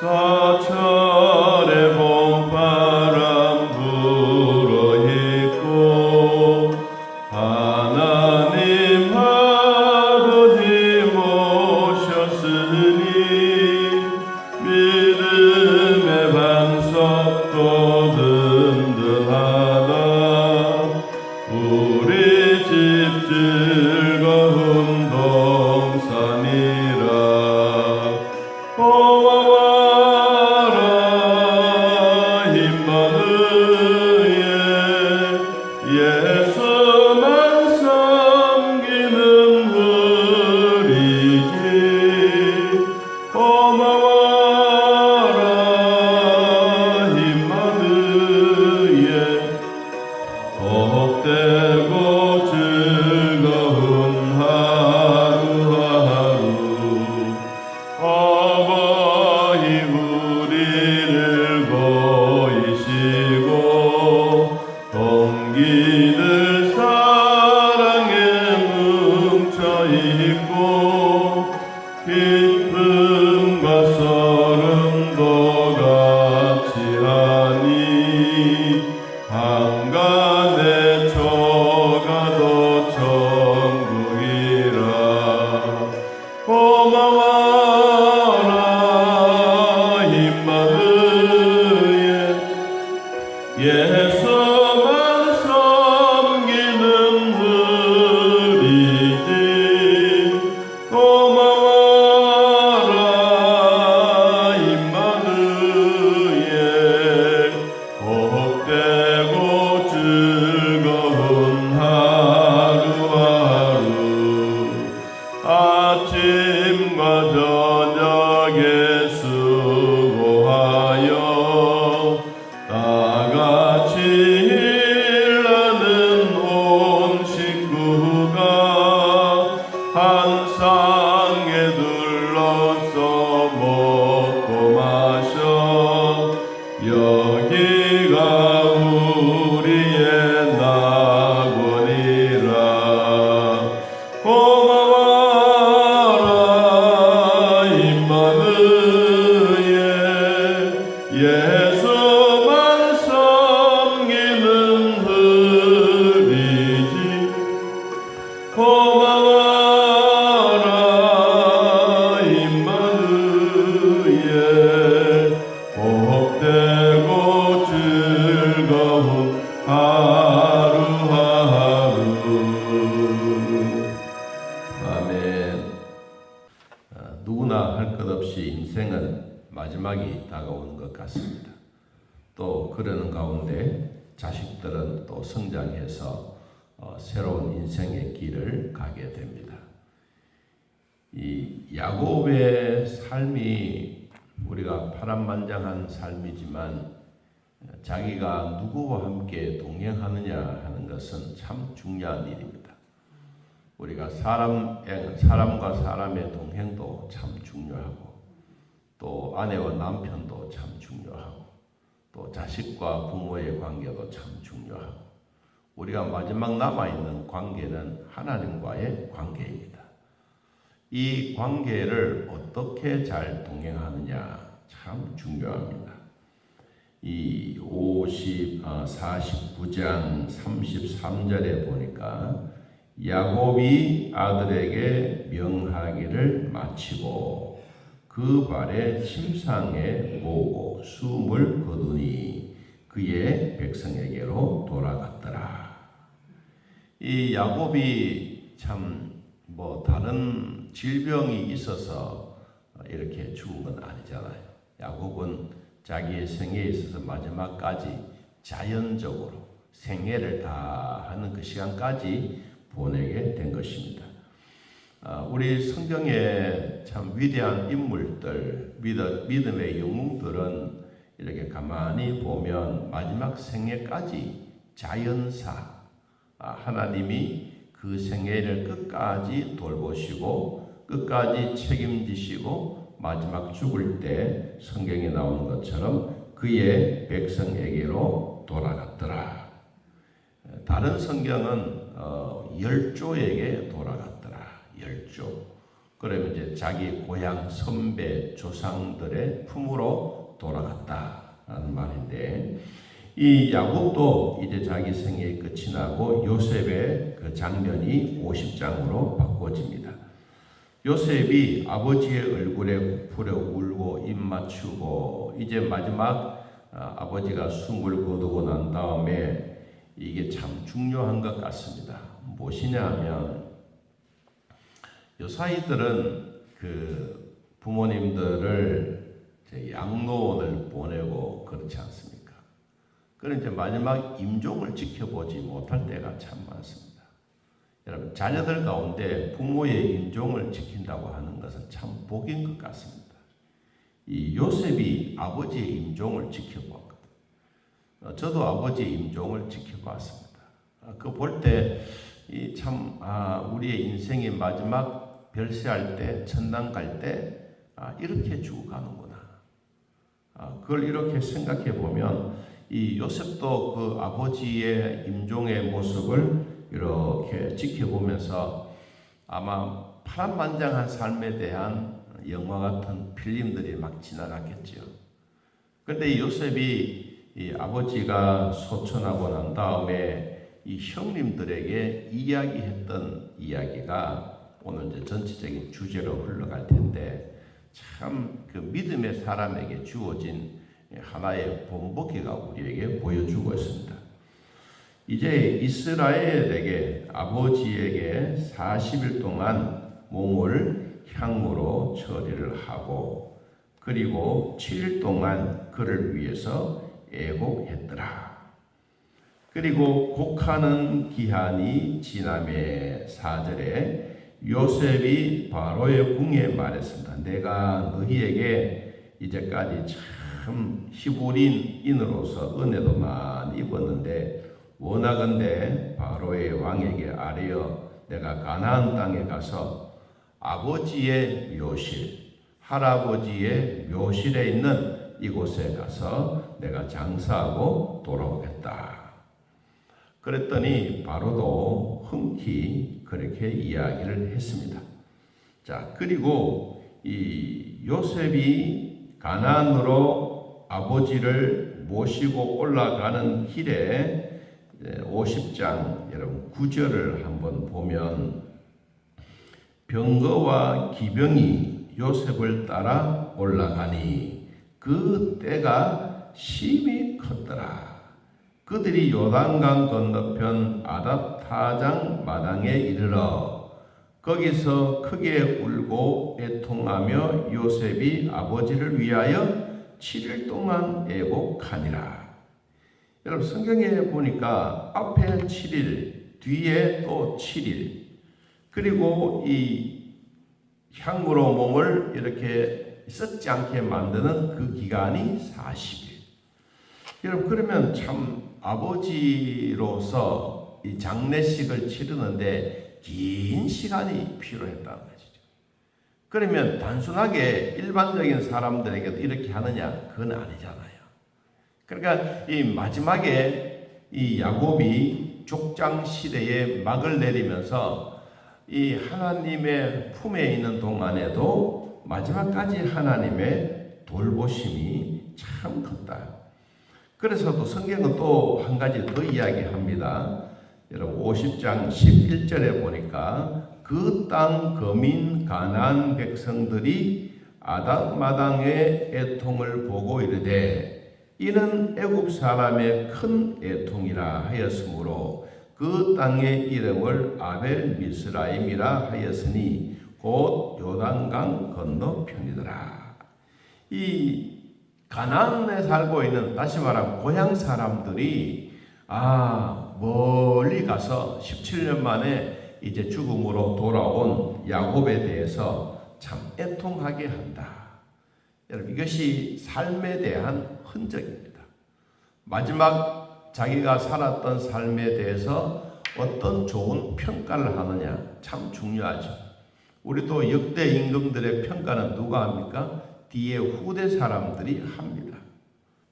사찰의 봄바람 불어있고 하나님 아버지 모셨으니 믿음의 반석도 든든하다. 우리 집 즐거운 동산이라. 고마워라 힘많은 의에 예수만 섬기는 우리지. 고마워라 힘많은 의에 복되고 즐거운 하루하루. 어버이 우리를 보이시고 동기들 사랑에 뭉쳐있고 기쁨과 소름도 같이 하니 한간에 초가도 천국이라. 고마워라 힘많은 의에 예수만 섬기는 우리지. 고마워라 힘많은 의에 복되고 즐거운 하루하루. 아침과 저녁에 수고하여 다같이 일하는 온 식구가 한 상에 둘러서 먹고 마셔. 여기가 우리의 낙원이라. 고마워라 힘많은 의에 예수만 섬기는 우리지. 고마워라 힘많은 의에 복되고 즐거운 하루하루. 아멘. 누구나 할 것 없이 인생은 마지막이 다가오는 것 같습니다. 또 그러는 가운데 자식들은 또 성장해서 새로운 인생의 길을 가게 됩니다. 이 야곱의 삶이 우리가 파란만장한 삶이지만 자기가 누구와 함께 동행하느냐 하는 것은 참 중요한 일입니다. 우리가 사람과 사람의 동행도 참 중요하고 또 아내와 남편도 참 중요하고 또 자식과 부모의 관계도 참 중요하고 우리가 마지막 남아있는 관계는 하나님과의 관계입니다. 이 관계를 어떻게 잘 동행하느냐 참 중요합니다. 이 49장 33절에 보니까 야곱이 아들에게 명하기를 마치고 그 발에 침상에 모으고 숨을 거두니 그의 백성에게로 돌아갔더라. 이 야곱이 참 다른 질병이 있어서 이렇게 죽은 건 아니잖아요. 야곱은 자기의 생애에 있어서 마지막까지 자연적으로 생애를 다 하는 그 시간까지 보내게 된 것입니다. 우리 성경에 참 위대한 인물들, 믿음의 영웅들은 이렇게 가만히 보면 마지막 생애까지 자연사, 하나님이 그 생애를 끝까지 돌보시고 끝까지 책임지시고 마지막 죽을 때 성경에 나오는 것처럼 그의 백성에게로 돌아갔더라. 다른 성경은 열조에게 돌아갔더라. 열조. 그러면 이제 자기 고향 선배 조상들의 품으로 돌아갔다라는 말인데, 이 야곱도 이제 자기 생애의 끝이 나고 요셉의 그 장면이 50장으로 바꿔집니다. 요셉이 아버지의 얼굴에 부풀어 울고 입 맞추고 이제 마지막 아버지가 숨을 거두고 난 다음에 이게 참 중요한 것 같습니다. 무엇이냐 하면 요사이들은 그 부모님들을 양로원을 보내고 그렇지 않습니까? 그런 이제 마지막 임종을 지켜보지 못할 때가 참 많습니다. 여러분, 자녀들 가운데 부모의 임종을 지킨다고 하는 것은 참 복인 것 같습니다. 이 요셉이 아버지의 임종을 지켜보았거든요. 저도 아버지의 임종을 지켜봤습니다. 그 볼 때 참 우리의 인생의 마지막 별세할 때, 천당 갈 때 이렇게 죽어가는구나. 그걸 이렇게 생각해 보면 이 요셉도 그 아버지의 임종의 모습을 이렇게 지켜보면서 아마 파란만장한 삶에 대한 영화 같은 필름들이 막 지나갔겠죠. 그런데 이 요셉이 이 아버지가 소천하고 난 다음에 이 형님들에게 이야기했던 이야기가 오늘 이제 전체적인 주제로 흘러갈 텐데, 참 그 믿음의 사람에게 주어진 하나의 본보기가 우리에게 보여주고 있습니다. 이제 이스라엘에게 아버지에게 40일 동안 몸을 향으로 처리를 하고, 그리고 7일 동안 그를 위해서 애곡했더라. 그리고 곡하는 기한이 지남에 4절에 요셉이 바로의 궁에 말했습니다. 내가 너희에게 이제까지 참 히브리인으로서 은혜도 많이 입었는데 원하건대 바로의 왕에게 아뢰어 내가 가나안 땅에 가서 아버지의 묘실, 할아버지의 묘실에 있는 이곳에 가서 내가 장사하고 돌아오겠다. 그랬더니 바로도 흔쾌히 그렇게 이야기를 했습니다. 자, 그리고 이 요셉이 가나안으로 아버지를 모시고 올라가는 길에 50장 여러분 9절을 한번 보면 병거와 기병이 요셉을 따라 올라가니 그 때가 심히 컸더라. 그들이 요단강 건너편 아닷타장 마당에 이르러 거기서 크게 울고 애통하며 요셉이 아버지를 위하여 7일 동안 애곡하니라. 여러분, 성경에 보니까 앞에 7일, 뒤에 또 7일, 그리고 이 향으로 몸을 이렇게 썩지 않게 만드는 그 기간이 40일. 여러분, 그러면 참 아버지로서 이 장례식을 치르는데 긴 시간이 필요했다는 것이죠. 그러면 단순하게 일반적인 사람들에게도 이렇게 하느냐? 그건 아니잖아요. 그러니까 이 마지막에 이 야곱이 족장 시대에 막을 내리면서 이 하나님의 품에 있는 동안에도 마지막까지 하나님의 돌보심이 참 컸다. 그래서 또 성경은 또 한 가지 더 이야기합니다. 여러분 50장 11절에 보니까 그 땅 거민 가나안 백성들이 아닷마당의 애통을 보고 이르되 이는 애굽 사람의 큰 애통이라 하였으므로 그 땅의 이름을 아벨 미스라임이라 하였으니 곧 요단강 건너편이더라. 이 가나안에 살고 있는, 다시 말하면 고향 사람들이 멀리 가서 17년 만에 이제 죽음으로 돌아온 야곱에 대해서 참 애통하게 한다. 여러분, 이것이 삶에 대한 흔적입니다. 마지막 자기가 살았던 삶에 대해서 어떤 좋은 평가를 하느냐 참 중요하죠. 우리도 역대 임금들의 평가는 누가 합니까? 뒤에 후대 사람들이 합니다.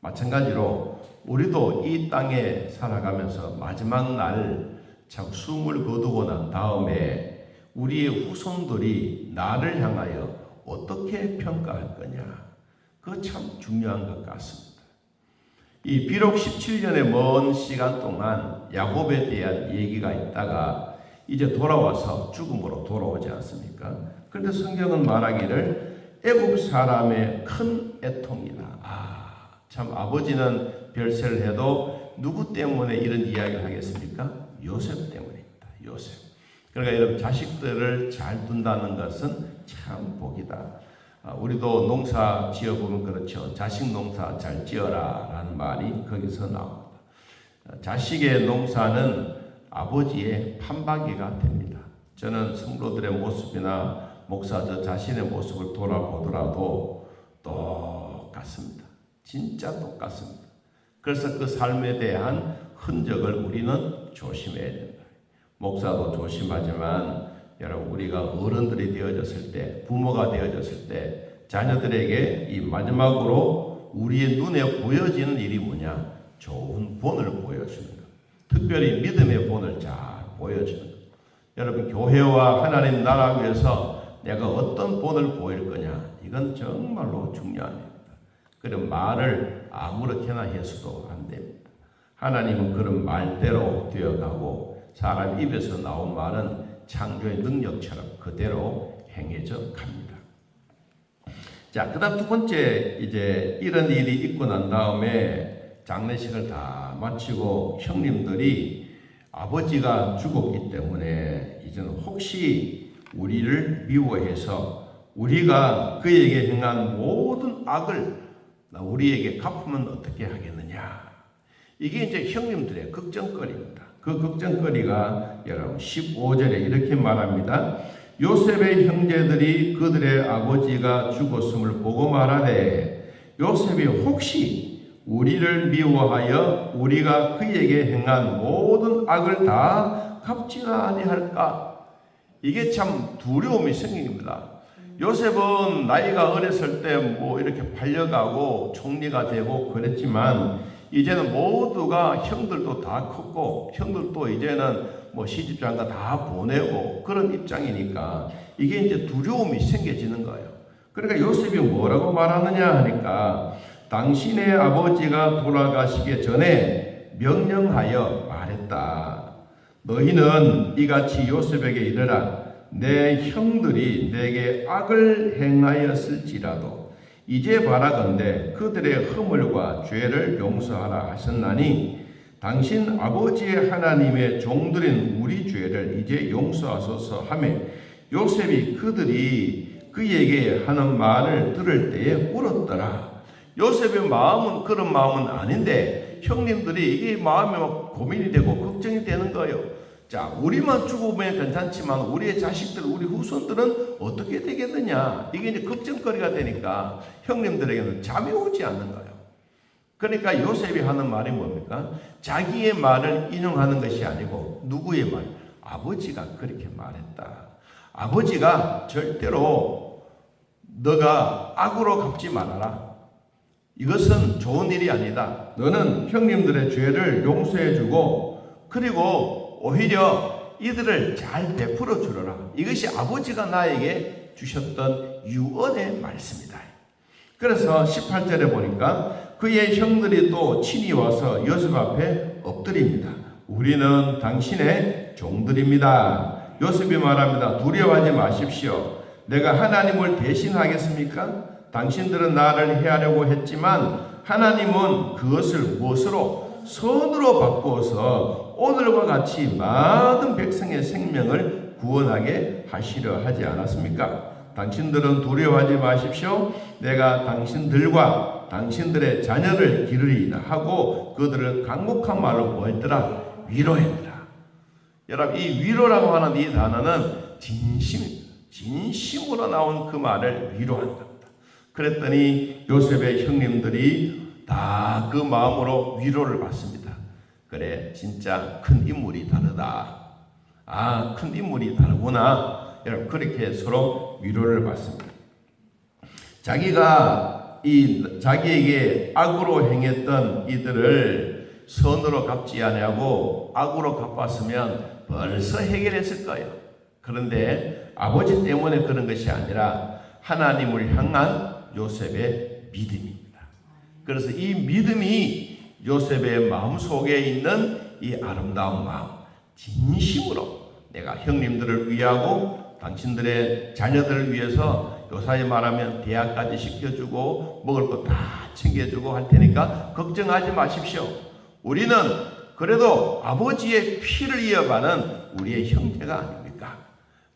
마찬가지로 우리도 이 땅에 살아가면서 마지막 날 참 숨을 거두고 난 다음에 우리의 후손들이 나를 향하여 어떻게 평가할 거냐? 그거 참 중요한 것 같습니다. 이 비록 17년의 먼 시간 동안 야곱에 대한 얘기가 있다가 이제 돌아와서 죽음으로 돌아오지 않습니까? 그런데 성경은 말하기를 애굽 사람의 큰 애통이다. 참 아버지는 별세를 해도 누구 때문에 이런 이야기를 하겠습니까? 요셉 때문입니다. 요셉. 그러니까 여러분 자식들을 잘 둔다는 것은 참 복이다. 우리도 농사 지어보면 그렇죠. 자식 농사 잘 지어라 라는 말이 거기서 나옵니다. 자식의 농사는 아버지의 판박이가 됩니다. 저는 성도들의 모습이나 목사 저 자신의 모습을 돌아보더라도 똑같습니다. 진짜 똑같습니다. 그래서 그 삶에 대한 흔적을 우리는 조심해야 된다. 목사도 조심하지만 여러분 우리가 어른들이 되어졌을 때, 부모가 되어졌을 때 자녀들에게 이 마지막으로 우리의 눈에 보여지는 일이 뭐냐? 좋은 본을 보여주는 것. 특별히 믿음의 본을 잘 보여주는 것. 여러분 교회와 하나님 나라 위해서 내가 어떤 본을 보일 거냐? 이건 정말로 중요한 일입니다. 그런 말을 아무렇게나 해서도 안 됩니다. 하나님은 그런 말대로 되어가고 사람 입에서 나온 말은 창조의 능력처럼 그대로 행해져 갑니다. 자, 그 다음 두 번째, 이제 이런 일이 있고 난 다음에 장례식을 다 마치고 형님들이 아버지가 죽었기 때문에 이제는 혹시 우리를 미워해서 우리가 그에게 행한 모든 악을 우리에게 갚으면 어떻게 하겠느냐. 이게 이제 형님들의 걱정거리입니다. 그 걱정거리가 여러분 15절에 이렇게 말합니다. 요셉의 형제들이 그들의 아버지가 죽었음을 보고 말하되 요셉이 혹시 우리를 미워하여 우리가 그에게 행한 모든 악을 다 갚지나 아니할까? 이게 참 두려움이 생깁니다. 요셉은 나이가 어렸을 때 뭐 이렇게 팔려가고 총리가 되고 그랬지만 이제는 모두가 형들도 다 컸고 형들도 이제는 뭐 시집장가 다 보내고 그런 입장이니까 이게 이제 두려움이 생겨지는 거예요. 그러니까 요셉이 뭐라고 말하느냐 하니까 당신의 아버지가 돌아가시기 전에 명령하여 말했다. 너희는 이같이 요셉에게 이르라. 내 형들이 내게 악을 행하였을지라도 이제 바라건대 그들의 허물과 죄를 용서하라 하셨나니 당신 아버지의 하나님의 종들인 우리 죄를 이제 용서하소서 하며 요셉이 그들이 그에게 하는 말을 들을 때에 울었더라. 요셉의 마음은 그런 마음은 아닌데 형님들이 이게 마음에 막 고민이 되고 걱정이 되는 거예요. 자, 우리만 죽으면 괜찮지만 우리의 자식들, 우리 후손들은 어떻게 되겠느냐. 이게 이제 걱정거리가 되니까 형님들에게는 잠이 오지 않는 거예요. 그러니까 요셉이 하는 말이 뭡니까? 자기의 말을 인용하는 것이 아니고 누구의 말? 아버지가 그렇게 말했다. 아버지가 절대로 너가 악으로 갚지 말아라. 이것은 좋은 일이 아니다. 너는 형님들의 죄를 용서해주고 그리고 오히려 이들을 잘 베풀어 주라. 이것이 아버지가 나에게 주셨던 유언의 말씀이다. 그래서 18절에 보니까 그의 형들이 또 친히 와서 요셉 앞에 엎드립니다. 우리는 당신의 종들입니다. 요셉이 말합니다. 두려워하지 마십시오. 내가 하나님을 대신하겠습니까? 당신들은 나를 해하려고 했지만 하나님은 그것을 무엇으로? 선으로 바꾸어서 오늘과 같이 많은 백성의 생명을 구원하게 하시려 하지 않았습니까? 당신들은 두려워하지 마십시오. 내가 당신들과 당신들의 자녀를 기르리이다 하고 그들을 강력한 말로 뭐 했더라? 위로했더라. 여러분 이 위로라고 하는 이 단어는 진심입니다. 진심으로 나온 그 말을 위로한답니다. 그랬더니 요셉의 형님들이 다 그 마음으로 위로를 받습니다. 그래 진짜 큰 인물이 다르다. 큰 인물이 다르구나. 여러분 그렇게 서로 위로를 받습니다. 자기가 자기에게 악으로 행했던 이들을 선으로 갚지 아니하고 악으로 갚았으면 벌써 해결했을 거예요. 그런데 아버지 때문에 그런 것이 아니라 하나님을 향한 요셉의 믿음입니다. 그래서 이 믿음이 요셉의 마음속에 있는 이 아름다운 마음, 진심으로 내가 형님들을 위하고 당신들의 자녀들을 위해서 요사이 말하면 대학까지 시켜주고 먹을 거 다 챙겨주고 할 테니까 걱정하지 마십시오. 우리는 그래도 아버지의 피를 이어가는 우리의 형제가 아닙니까?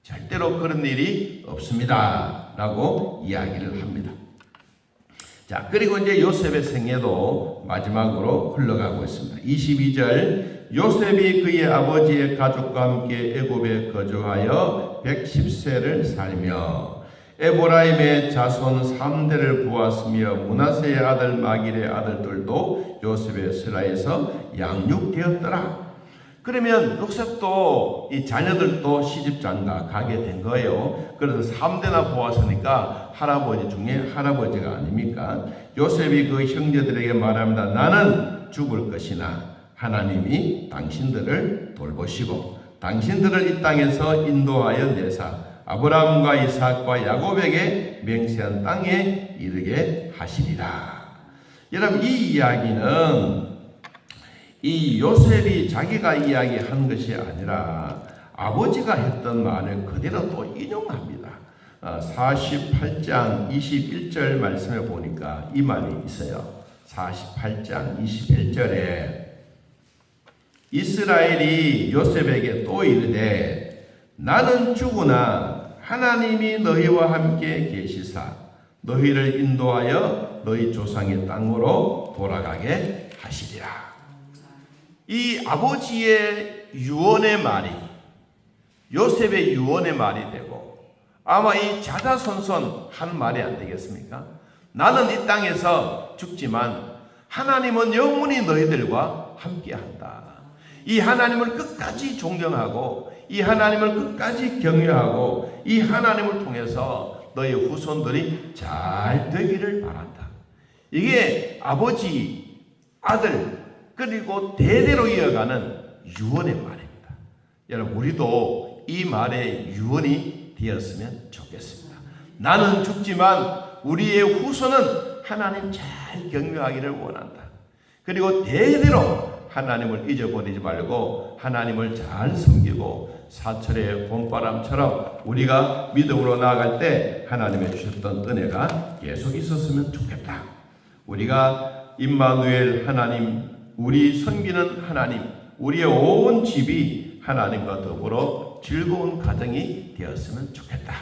절대로 그런 일이 없습니다. 라고 이야기를 합니다. 자, 그리고 이제 요셉의 생애도 마지막으로 흘러가고 있습니다. 22절, 요셉이 그의 아버지의 가족과 함께 애굽에 거주하여 110세를 살며 에브라임의 자손 3대를 보았으며 므낫세의 아들 마길의 아들들도 요셉의 스라에서 양육되었더라. 그러면 요셉도 이 자녀들도 시집장가 가게 된 거예요. 그래서 3대나 보았으니까 할아버지 중에 할아버지가 아닙니까? 요셉이 그 형제들에게 말합니다. 나는 죽을 것이나 하나님이 당신들을 돌보시고 당신들을 이 땅에서 인도하여 내사 아브라함과 이삭과 야곱에게 맹세한 땅에 이르게 하시리라. 여러분, 이 이야기는 이 요셉이 자기가 이야기한 것이 아니라 아버지가 했던 말을 그대로 또 인용합니다. 48장 21절 말씀에 보니까 이 말이 있어요. 48장 21절에 이스라엘이 요셉에게 또 이르되 나는 죽으나 하나님이 너희와 함께 계시사 너희를 인도하여 너희 조상의 땅으로 돌아가게 하시리라. 이 아버지의 유언의 말이 요셉의 유언의 말이 되고 아마 이 자자손손 한 말이 안 되겠습니까? 나는 이 땅에서 죽지만 하나님은 영원히 너희들과 함께한다. 이 하나님을 끝까지 존경하고 이 하나님을 끝까지 경외하고 이 하나님을 통해서 너희 후손들이 잘 되기를 바란다. 이게 아버지, 아들 그리고 대대로 이어가는 유언의 말입니다. 여러분, 우리도 이 말에 유언이 되었으면 좋겠습니다. 나는 죽지만 우리의 후손은 하나님 잘 경외하기를 원한다. 그리고 대대로 하나님을 잊어버리지 말고 하나님을 잘 섬기고 사철의 봄바람처럼 우리가 믿음으로 나아갈 때 하나님의 주셨던 은혜가 계속 있었으면 좋겠다. 우리가 임마누엘 하나님, 우리 섬기는 하나님, 우리의 온 집이 하나님과 더불어 즐거운 가정이 되었으면 좋겠다.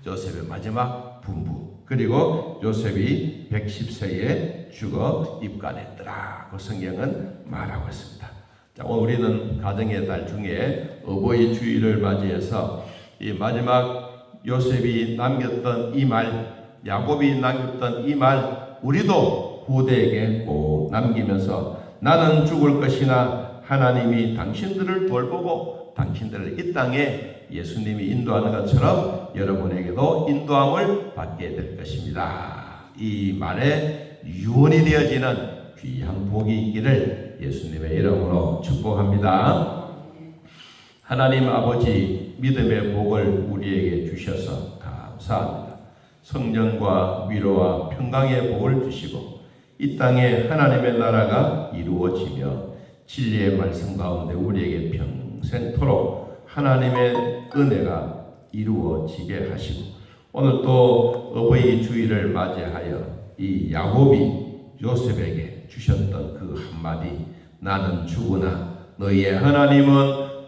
요셉의 마지막 분부, 그리고 요셉이 110세에 죽어 입간했더라. 그 성경은 말하고 있습니다. 자, 오늘 우리는 가정의 달 중에 어버이 주일을 맞이해서 이 마지막 요셉이 남겼던 이 말, 야곱이 남겼던 이 말, 우리도 후대에게 꼭 남기면서 나는 죽을 것이나 하나님이 당신들을 돌보고 당신들을 이 땅에 예수님이 인도하는 것처럼 여러분에게도 인도함을 받게 될 것입니다. 이 말에 유언이 되어지는 귀한 복이 있기를 예수님의 이름으로 축복합니다. 하나님 아버지, 믿음의 복을 우리에게 주셔서 감사합니다. 성령과 위로와 평강의 복을 주시고 이 땅에 하나님의 나라가 이루어지며 진리의 말씀 가운데 우리에게 평생토록 하나님의 은혜가 이루어지게 하시고 오늘 또 어버이 주일을 맞이하여 이 야곱이 요셉에게 주셨던 그 한마디, 나는 죽으나 너희의 하나님은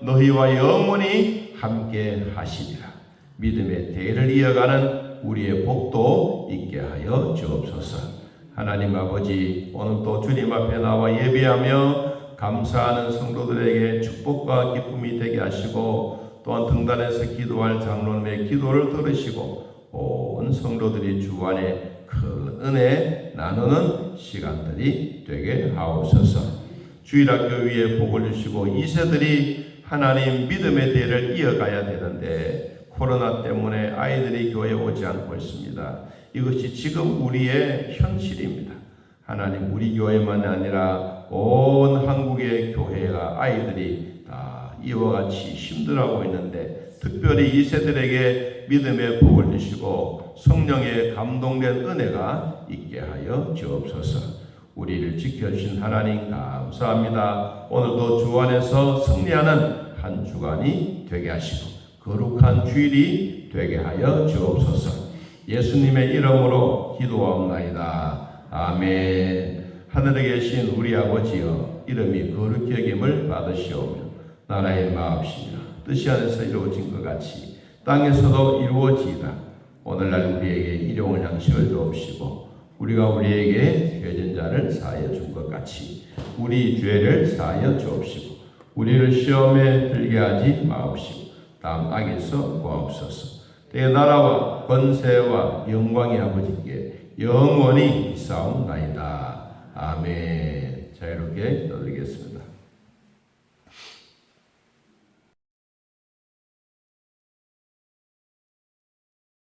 너희와 영원히 함께 하시리라. 믿음의 대를 이어가는 우리의 복도 있게 하여 주옵소서. 하나님 아버지, 오늘 또 주님 앞에 나와 예배하며 감사하는 성도들에게 축복과 기쁨이 되게 하시고 또한 등단에서 기도할 장로님의 기도를 들으시고 온 성도들이 주 안에 큰 은혜 나누는 시간들이 되게 하옵소서. 주일학교 위에 복을 주시고 2세들이 하나님 믿음의 대를 이어가야 되는데 코로나 때문에 아이들이 교회에 오지 않고 있습니다. 이것이 지금 우리의 현실입니다. 하나님, 우리 교회만이 아니라 온 한국의 교회가 아이들이 다 이와 같이 힘들어하고 있는데 특별히 이 세대에게 믿음의 복을 주시고 성령의 감동된 은혜가 있게 하여 주옵소서. 우리를 지켜주신 하나님 감사합니다. 오늘도 주 안에서 승리하는 한 주간이 되게 하시고 거룩한 주일이 되게 하여 주옵소서. 예수님의 이름으로 기도하옵나이다. 아멘. 하늘에 계신 우리 아버지여, 이름이 거룩히 여김을 받으시오며 나라의 마옵시며 뜻이 안에서 이루어진 것 같이 땅에서도 이루어지이다. 오늘날 우리에게 일용할 양식을 주옵시고 우리가 우리에게 죄진 자를 사하여 준 것 같이 우리 죄를 사하여 주옵시고 우리를 시험에 들게 하지 마옵시고 다음 악에서 구하옵소서. 내 나라와 권세와 영광이 아버지께 영원히 있사옵나이다. 아멘. 자, 이렇게 기도드리겠습니다.